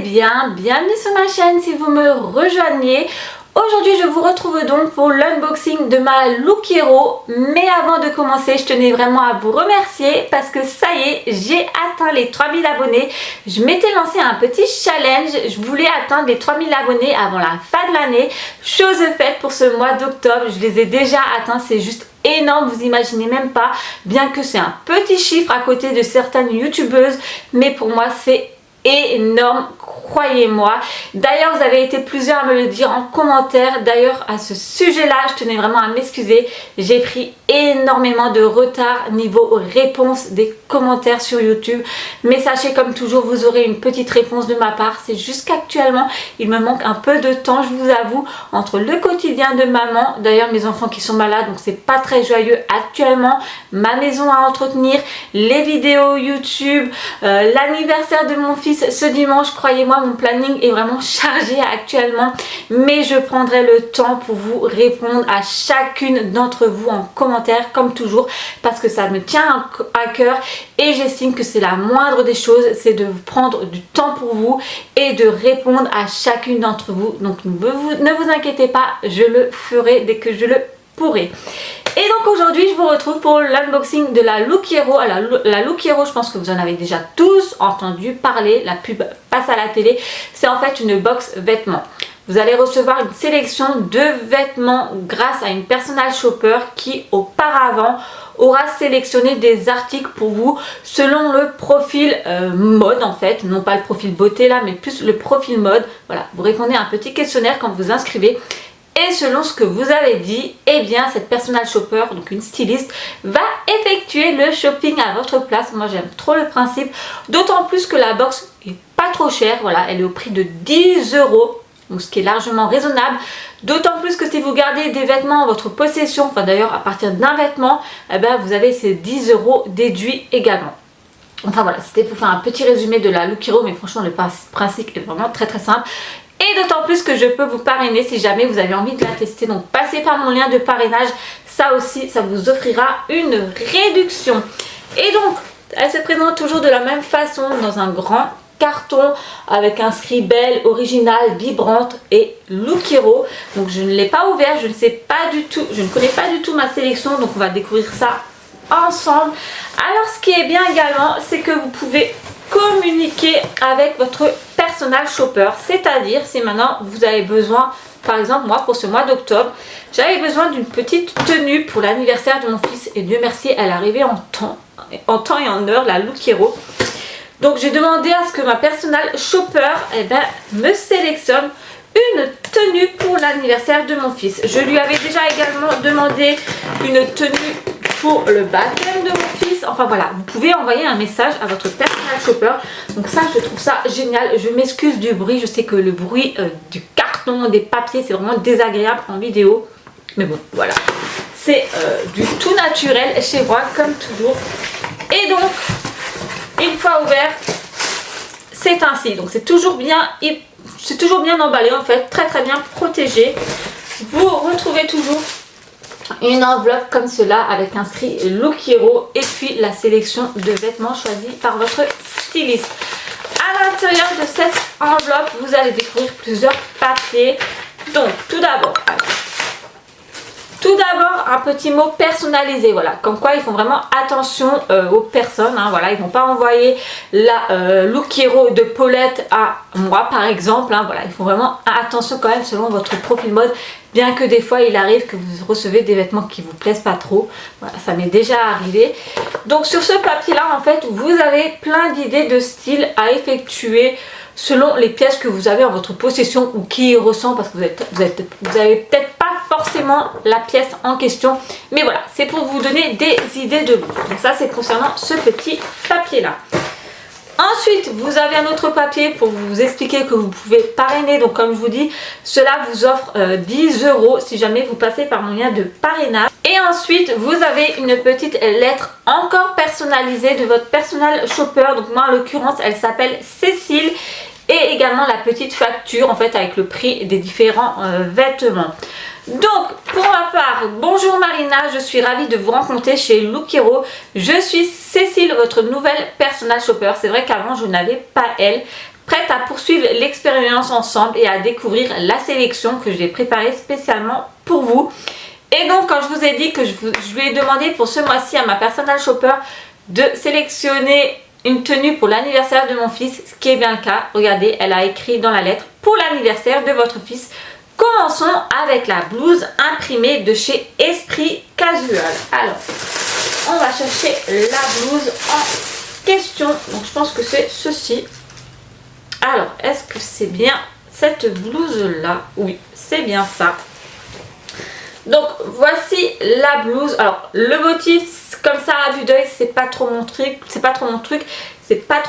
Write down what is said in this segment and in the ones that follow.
bien? Bienvenue sur ma chaîne si vous me rejoignez. Aujourd'hui je vous retrouve donc pour l'unboxing de ma Look Hero. Mais avant de commencer, je tenais vraiment à vous remercier parce que ça y est, j'ai atteint les 3000 abonnés. Je m'étais lancé un petit challenge, je voulais atteindre les 3000 abonnés avant la fin de l'année. Chose faite pour ce mois d'octobre, je les ai déjà atteints, c'est juste énorme, vous imaginez même pas, bien que c'est un petit chiffre à côté de certaines youtubeuses, mais pour moi c'est énorme, croyez-moi. D'ailleurs vous avez été plusieurs à me le dire en commentaire. D'ailleurs à ce sujet là je tenais vraiment à m'excuser, j'ai pris énormément de retard niveau réponse des commentaires sur YouTube, mais sachez comme toujours vous aurez une petite réponse de ma part. C'est juste qu'actuellement il me manque un peu de temps, je vous avoue, entre le quotidien de maman, d'ailleurs mes enfants qui sont malades donc c'est pas très joyeux actuellement, ma maison à entretenir, les vidéos YouTube, l'anniversaire de mon fils ce dimanche. Croyez-moi, mon planning est vraiment chargé actuellement, mais je prendrai le temps pour vous répondre à chacune d'entre vous en commentaire comme toujours, parce que ça me tient à cœur et j'estime que c'est la moindre des choses, c'est de prendre du temps pour vous et de répondre à chacune d'entre vous. Donc ne vous inquiétez pas, je le ferai dès que je le pourrai. Et donc aujourd'hui je vous retrouve pour l'unboxing de la Look Hero. La Look Hero, je pense que vous en avez déjà tous entendu parler, la pub passe à la télé. C'est en fait une box vêtements. Vous allez recevoir une sélection de vêtements grâce à une personal shopper qui auparavant aura sélectionné des articles pour vous selon le profil mode en fait, non pas le profil beauté là, mais plus le profil mode. Voilà, vous répondez à un petit questionnaire quand vous inscrivez. Et selon ce que vous avez dit, eh bien cette personal shopper, donc une styliste, va effectuer le shopping à votre place. Moi j'aime trop le principe, d'autant plus que la box est pas trop chère. Voilà, elle est au prix de 10 €, donc ce qui est largement raisonnable. D'autant plus que si vous gardez des vêtements en votre possession, enfin d'ailleurs à partir d'un vêtement, eh bien, vous avez ces 10 € déduits également. Enfin voilà, c'était pour faire un petit résumé de la Look Hero, mais franchement le principe est vraiment très simple. Et d'autant plus que je peux vous parrainer si jamais vous avez envie de la tester. Donc passez par mon lien de parrainage, ça aussi ça vous offrira une réduction. Et donc elle se présente toujours de la même façon dans un grand carton avec inscrit belle, originale, vibrante et Look Hero. Donc je ne l'ai pas ouvert, je ne sais pas du tout, je ne connais pas du tout ma sélection, donc on va découvrir ça ensemble. Alors ce qui est bien également, c'est que vous pouvez communiquer avec votre personal shopper, c'est-à-dire si maintenant vous avez besoin, par exemple moi pour ce mois d'octobre j'avais besoin d'une petite tenue pour l'anniversaire de mon fils et Dieu merci elle est arrivée en temps et en heure, la Look Hero. Donc j'ai demandé à ce que ma personal shopper me sélectionne une tenue pour l'anniversaire de mon fils. Je lui avais déjà également demandé une tenue pour le baptême de mon fils. Enfin voilà, vous pouvez envoyer un message à votre personal shopper. Donc ça, je trouve ça génial. Je m'excuse du bruit. Je sais que le bruit du carton, des papiers, c'est vraiment désagréable en vidéo. Mais bon, voilà. C'est du tout naturel chez moi, comme toujours. Et donc, une fois ouvert, c'est ainsi. Donc c'est toujours bien emballé en fait, très bien protégé. Vous retrouvez toujours une enveloppe comme cela avec inscrit Look Hero et puis la sélection de vêtements choisis par votre styliste. À l'intérieur de cette enveloppe, vous allez découvrir plusieurs papiers. Donc tout d'abord un petit mot personnalisé, voilà, comme quoi ils font vraiment attention aux personnes, hein, voilà, ils vont pas envoyer la Look Hero de Paulette à moi par exemple, hein, voilà, ils font vraiment attention quand même selon votre profil mode, bien que des fois il arrive que vous recevez des vêtements qui vous plaisent pas trop, voilà, ça m'est déjà arrivé. Donc sur ce papier là en fait vous avez plein d'idées de style à effectuer selon les pièces que vous avez en votre possession ou qui ressent, parce que vous avez peut-être pas forcément la pièce en question, mais voilà, c'est pour vous donner des idées de goût. Donc ça c'est concernant ce petit papier là. Ensuite vous avez un autre papier pour vous expliquer que vous pouvez parrainer. Donc comme je vous dis, cela vous offre 10 € si jamais vous passez par mon lien de parrainage. Et ensuite vous avez une petite lettre encore personnalisée de votre personal shopper. Donc moi en l'occurrence elle s'appelle Cécile. Et également la petite facture en fait avec le prix des différents vêtements. Donc pour ma part, bonjour Marina, je suis ravie de vous rencontrer chez Look Hero. Je suis Cécile, votre nouvelle personal shopper. C'est vrai qu'avant je n'avais pas elle prête à poursuivre l'expérience ensemble et à découvrir la sélection que j'ai préparée spécialement pour vous. Et donc quand je vous ai dit que je lui ai demandé pour ce mois-ci à ma personal shopper de sélectionner une tenue pour l'anniversaire de mon fils, ce qui est bien le cas. Regardez, elle a écrit dans la lettre pour l'anniversaire de votre fils. Commençons avec la blouse imprimée de chez Esprit Casual. Alors, on va chercher la blouse en question. Donc je pense que c'est ceci. Alors, est-ce que c'est bien cette blouse-là? Oui, c'est bien ça. Donc voici la blouse. Alors le motif comme ça à vue d'œil, c'est pas trop mon truc, c'est pas trop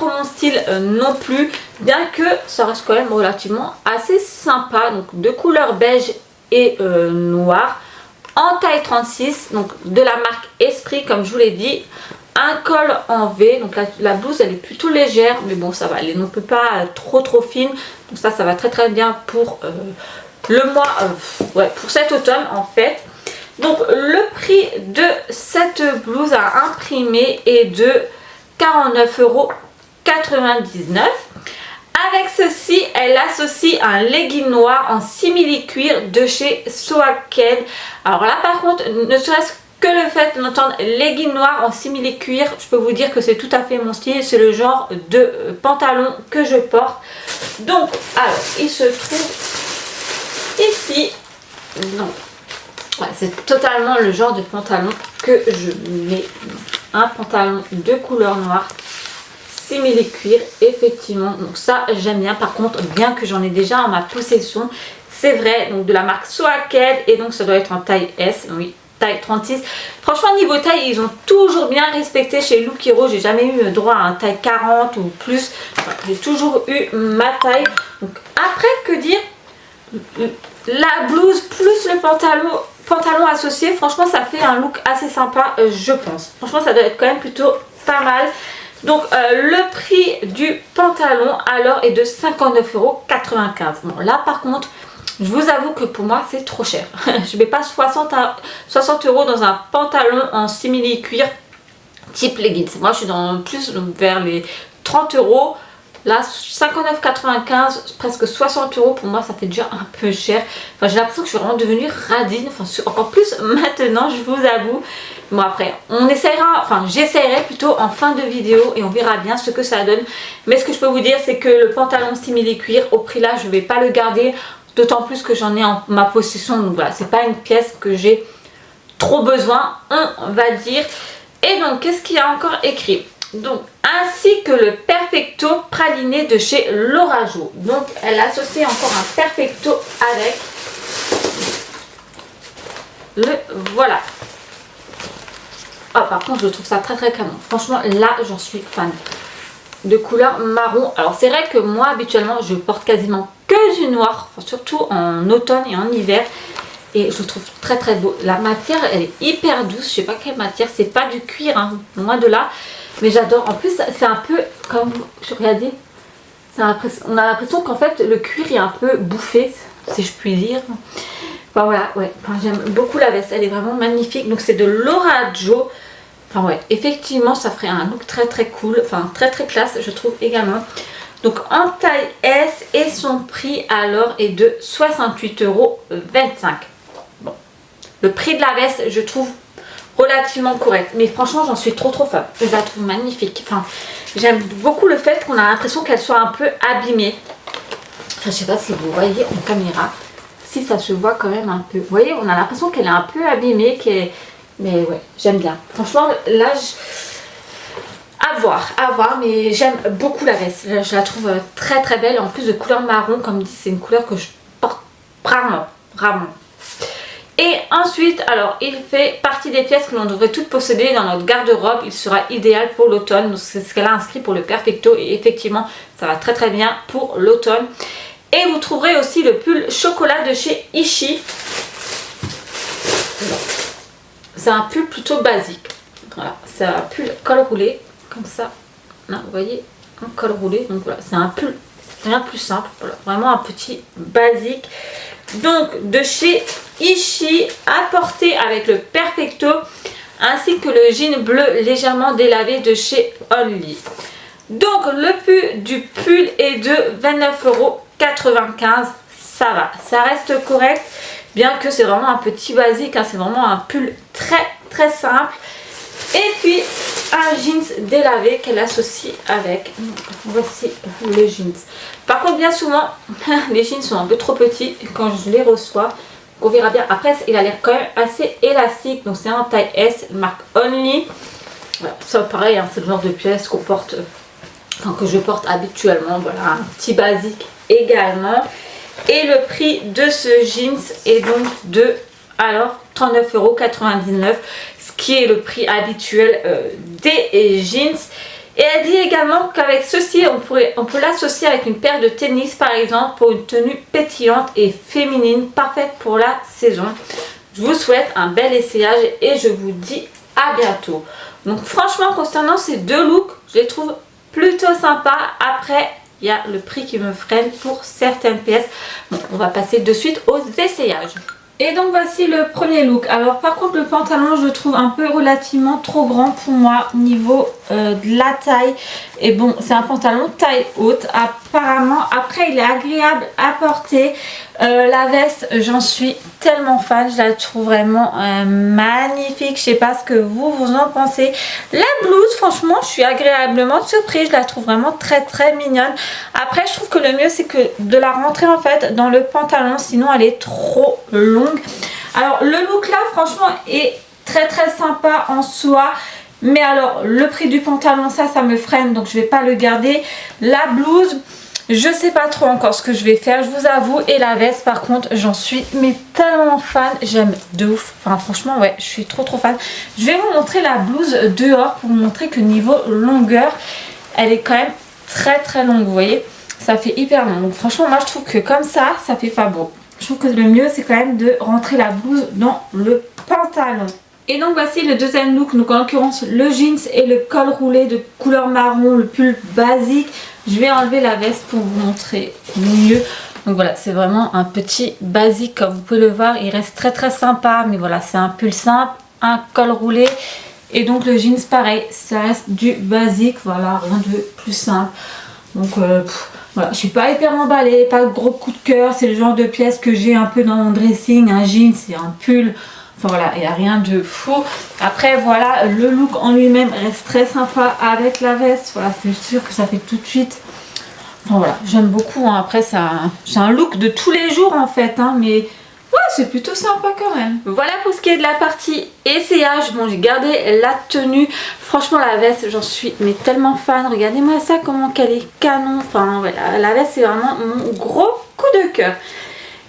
mon style non plus, bien que ça reste quand même relativement assez sympa. Donc de couleur beige et noir en taille 36, donc de la marque Esprit comme je vous l'ai dit. Un col en V, donc la blouse elle est plutôt légère, mais bon ça va, elle est non plus pas trop fine, donc ça va très bien pour le mois, pour cet automne en fait. Donc le prix de cette blouse à imprimer est de 49,99 €. Avec ceci, elle associe un legging noir en simili-cuir de chez Soaked. Alors là par contre, ne serait-ce que le fait d'entendre legging noir en simili-cuir, je peux vous dire que c'est tout à fait mon style. C'est le genre de pantalon que je porte. Donc, alors, il se trouve ici, non, ouais, c'est totalement le genre de pantalon que je mets. Un pantalon de couleur noire, simili-cuir, effectivement. Donc ça, j'aime bien. Par contre, bien que j'en ai déjà en ma possession, c'est vrai, donc de la marque Soaked, et donc ça doit être en taille S, oui. Taille 36. Franchement niveau taille ils ont toujours bien respecté chez Look Hero. J'ai jamais eu droit à un taille 40 ou plus. Enfin, j'ai toujours eu ma taille. Donc après que dire, la blouse plus le pantalon associé, franchement ça fait un look assez sympa je pense. Franchement ça doit être quand même plutôt pas mal. Donc le prix du pantalon alors est de 59,95 €. Bon là par contre je vous avoue que pour moi c'est trop cher. Je ne mets pas 60 € dans un pantalon en simili cuir type leggings. Moi je suis dans plus vers les 30 €. Là 59,95 €, presque 60 € pour moi ça fait déjà un peu cher. Enfin j'ai l'impression que je suis vraiment devenue radine. Enfin encore plus maintenant je vous avoue. Bon après on essaiera, enfin j'essaierai plutôt en fin de vidéo et on verra bien ce que ça donne. Mais ce que je peux vous dire c'est que le pantalon simili cuir au prix là je ne vais pas le garder. D'autant plus que j'en ai en ma possession, donc voilà, c'est pas une pièce que j'ai trop besoin, on va dire. Et donc, qu'est-ce qu'il y a encore écrit? Donc, ainsi que le Perfecto praliné de chez Laura Jo. Donc, elle associe encore un Perfecto avec le voilà. Ah, par contre, je trouve ça très canon. Franchement, là, j'en suis fan. De couleur marron. Alors c'est vrai que moi habituellement je porte quasiment que du noir, enfin, surtout en automne et en hiver, et je le trouve très beau. La matière elle est hyper douce, je sais pas quelle matière, c'est pas du cuir hein, loin de là, mais j'adore. En plus c'est un peu comme, regardez, on a l'impression qu'en fait le cuir est un peu bouffé si je puis dire. Enfin voilà, ouais, enfin, j'aime beaucoup la veste, elle est vraiment magnifique. Donc c'est de Laura Jo. Enfin ouais, effectivement ça ferait un look très cool, enfin très classe je trouve également. Donc en taille S et son prix alors est de 68,25 €. Bon, le prix de la veste je trouve relativement correct, mais franchement j'en suis trop fan. Je la trouve magnifique. Enfin j'aime beaucoup le fait qu'on a l'impression qu'elle soit un peu abîmée. Enfin je sais pas si vous voyez en caméra, si ça se voit quand même un peu. Vous voyez, on a l'impression qu'elle est un peu abîmée, qu'elle est... Mais ouais, j'aime bien. Franchement, là, à voir, mais j'aime beaucoup la veste. Je la trouve très belle. En plus de couleur marron, comme dit, c'est une couleur que je porte rarement. Et ensuite, alors, il fait partie des pièces que l'on devrait toutes posséder dans notre garde-robe. Il sera idéal pour l'automne. C'est ce qu'elle a inscrit pour le Perfecto. Et effectivement, ça va très bien pour l'automne. Et vous trouverez aussi le pull chocolat de chez Ishi. C'est un pull plutôt basique. Voilà, c'est un pull col roulé, comme ça. Là, vous voyez, un col roulé. Donc voilà, c'est un pull rien plus simple. Voilà, vraiment un petit basique. Donc de chez Ishi, à porter avec le Perfecto, ainsi que le jean bleu légèrement délavé de chez Only. Donc le prix du pull est de 29,95 €. Ça va, ça reste correct, bien que c'est vraiment un petit basique, hein, c'est vraiment un pull très simple. Et puis un jeans délavé qu'elle associe avec. Voici le jeans. Par contre, bien souvent, les jeans sont un peu trop petits quand je les reçois. On verra bien. Après, il a l'air quand même assez élastique. Donc c'est en taille S, marque Only. Voilà, ça pareil, hein, c'est le genre de pièce qu'on porte, enfin, que je porte habituellement. Voilà, un petit basique également. Et le prix de ce jeans est donc de 39,99 €, ce qui est le prix habituel des jeans. Et elle dit également qu'avec ceci, on peut l'associer avec une paire de tennis par exemple pour une tenue pétillante et féminine, parfaite pour la saison. Je vous souhaite un bel essayage et je vous dis à bientôt. Donc franchement, concernant ces deux looks, je les trouve plutôt sympas. Après, il y a le prix qui me freine pour certaines pièces. Bon, on va passer de suite aux essayages. Et donc voici le premier look. Alors par contre le pantalon je le trouve un peu relativement trop grand pour moi au niveau de la taille. Et bon, c'est un pantalon taille haute apparemment. Après il est agréable à porter. La veste, j'en suis tellement fan, je la trouve vraiment magnifique. Je sais pas ce que vous en pensez. La blouse, franchement, je suis agréablement surprise. Je la trouve vraiment très mignonne. Après, je trouve que le mieux, c'est que de la rentrer en fait dans le pantalon, sinon elle est trop longue. Alors, le look là, franchement, est très sympa en soi. Mais alors, le prix du pantalon, ça me freine, donc je vais pas le garder. La blouse, je sais pas trop encore ce que je vais faire, je vous avoue. Et la veste par contre, j'en suis mais tellement fan, j'aime de ouf. Enfin franchement ouais, je suis trop fan. Je vais vous montrer la blouse dehors pour vous montrer que niveau longueur, elle est quand même très longue, vous voyez. Ça fait hyper long. Donc franchement moi je trouve que comme ça fait pas beau. Je trouve que le mieux c'est quand même de rentrer la blouse dans le pantalon. Et donc voici le deuxième look, donc en l'occurrence le jeans et le col roulé de couleur marron, le pull basique. Je vais enlever la veste pour vous montrer mieux. Donc voilà, c'est vraiment un petit basique comme vous pouvez le voir. Il reste très sympa, mais voilà, c'est un pull simple, un col roulé. Et donc le jeans pareil, ça reste du basique, voilà, rien de plus simple. Donc voilà, je suis pas hyper emballée, pas de gros coup de cœur. C'est le genre de pièce que j'ai un peu dans mon dressing, un jeans et un pull. Enfin voilà, il n'y a rien de fou. Après voilà, le look en lui-même reste très sympa avec la veste. Voilà, c'est sûr que ça fait tout de suite. Enfin voilà, j'aime beaucoup. Hein. Après, c'est un look de tous les jours en fait. Hein, mais ouais, c'est plutôt sympa quand même. Voilà pour ce qui est de la partie essayage. Bon, j'ai gardé la tenue. Franchement, la veste, j'en suis mais tellement fan. Regardez-moi ça, comment qu'elle est canon. Enfin voilà, la veste, c'est vraiment mon gros coup de cœur.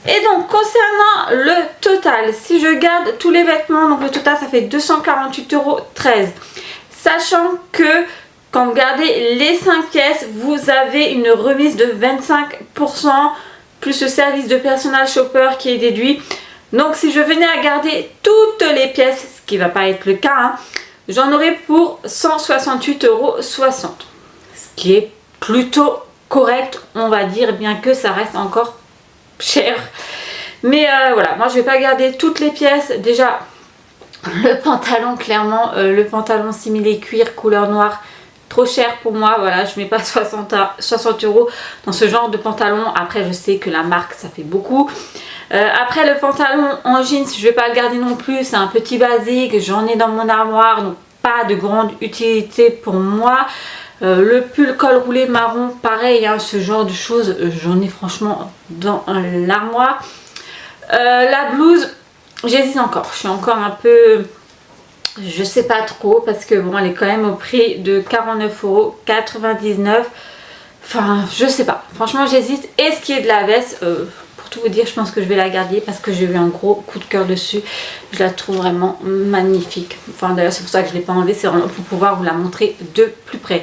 Et donc concernant le total, si je garde tous les vêtements, donc le total ça fait 248,13 €. Sachant que quand vous gardez les 5 pièces, vous avez une remise de 25% plus le service de personal shopper qui est déduit. Donc si je venais à garder toutes les pièces, ce qui ne va pas être le cas, hein, j'en aurais pour 168,60 €. Ce qui est plutôt correct, on va dire, bien que ça reste encore cher. Mais voilà, moi je vais pas garder toutes les pièces. Déjà le pantalon, clairement le pantalon similé cuir couleur noire, trop cher pour moi. Voilà, je mets pas 60 € dans ce genre de pantalon. Après je sais que la marque ça fait beaucoup. Après le pantalon en jeans, je vais pas le garder non plus, c'est un petit basique, j'en ai dans mon armoire, donc pas de grande utilité pour moi. Le pull col roulé marron, pareil, hein, ce genre de choses, j'en ai franchement dans l'armoire. La blouse, j'hésite encore. Je suis encore un peu, je sais pas trop, parce que bon, elle est quand même au prix de 49,99 €. Enfin, je sais pas. Franchement, j'hésite. Et ce qui est de la veste, pour tout vous dire, je pense que je vais la garder parce que j'ai eu un gros coup de cœur dessus. Je la trouve vraiment magnifique. Enfin, d'ailleurs, c'est pour ça que je ne l'ai pas enlevée. C'est vraiment pour pouvoir vous la montrer de plus près.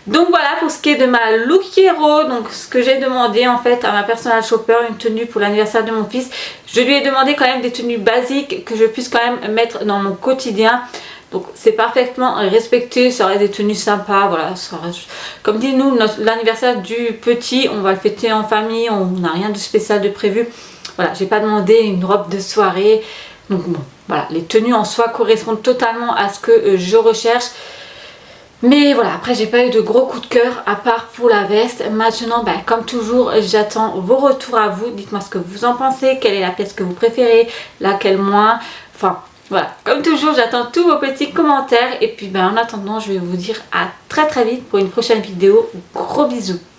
Donc voilà pour ce qui est de ma look hero. Donc ce que j'ai demandé en fait à ma personal shopper, une tenue pour l'anniversaire de mon fils. Je lui ai demandé quand même des tenues basiques que je puisse quand même mettre dans mon quotidien. Donc c'est parfaitement respecté, ça reste des tenues sympas, voilà, ça reste... Comme dit nous, l'anniversaire du petit, on va le fêter en famille, on n'a rien de spécial de prévu. Voilà, j'ai pas demandé une robe de soirée. Donc bon, voilà, les tenues en soi correspondent totalement à ce que je recherche. Mais voilà, après j'ai pas eu de gros coup de cœur à part pour la veste. Maintenant, comme toujours, j'attends vos retours à vous. Dites-moi ce que vous en pensez, quelle est la pièce que vous préférez, laquelle moins. Enfin voilà, comme toujours, j'attends tous vos petits commentaires. Et puis en attendant, je vais vous dire à très vite pour une prochaine vidéo. Gros bisous.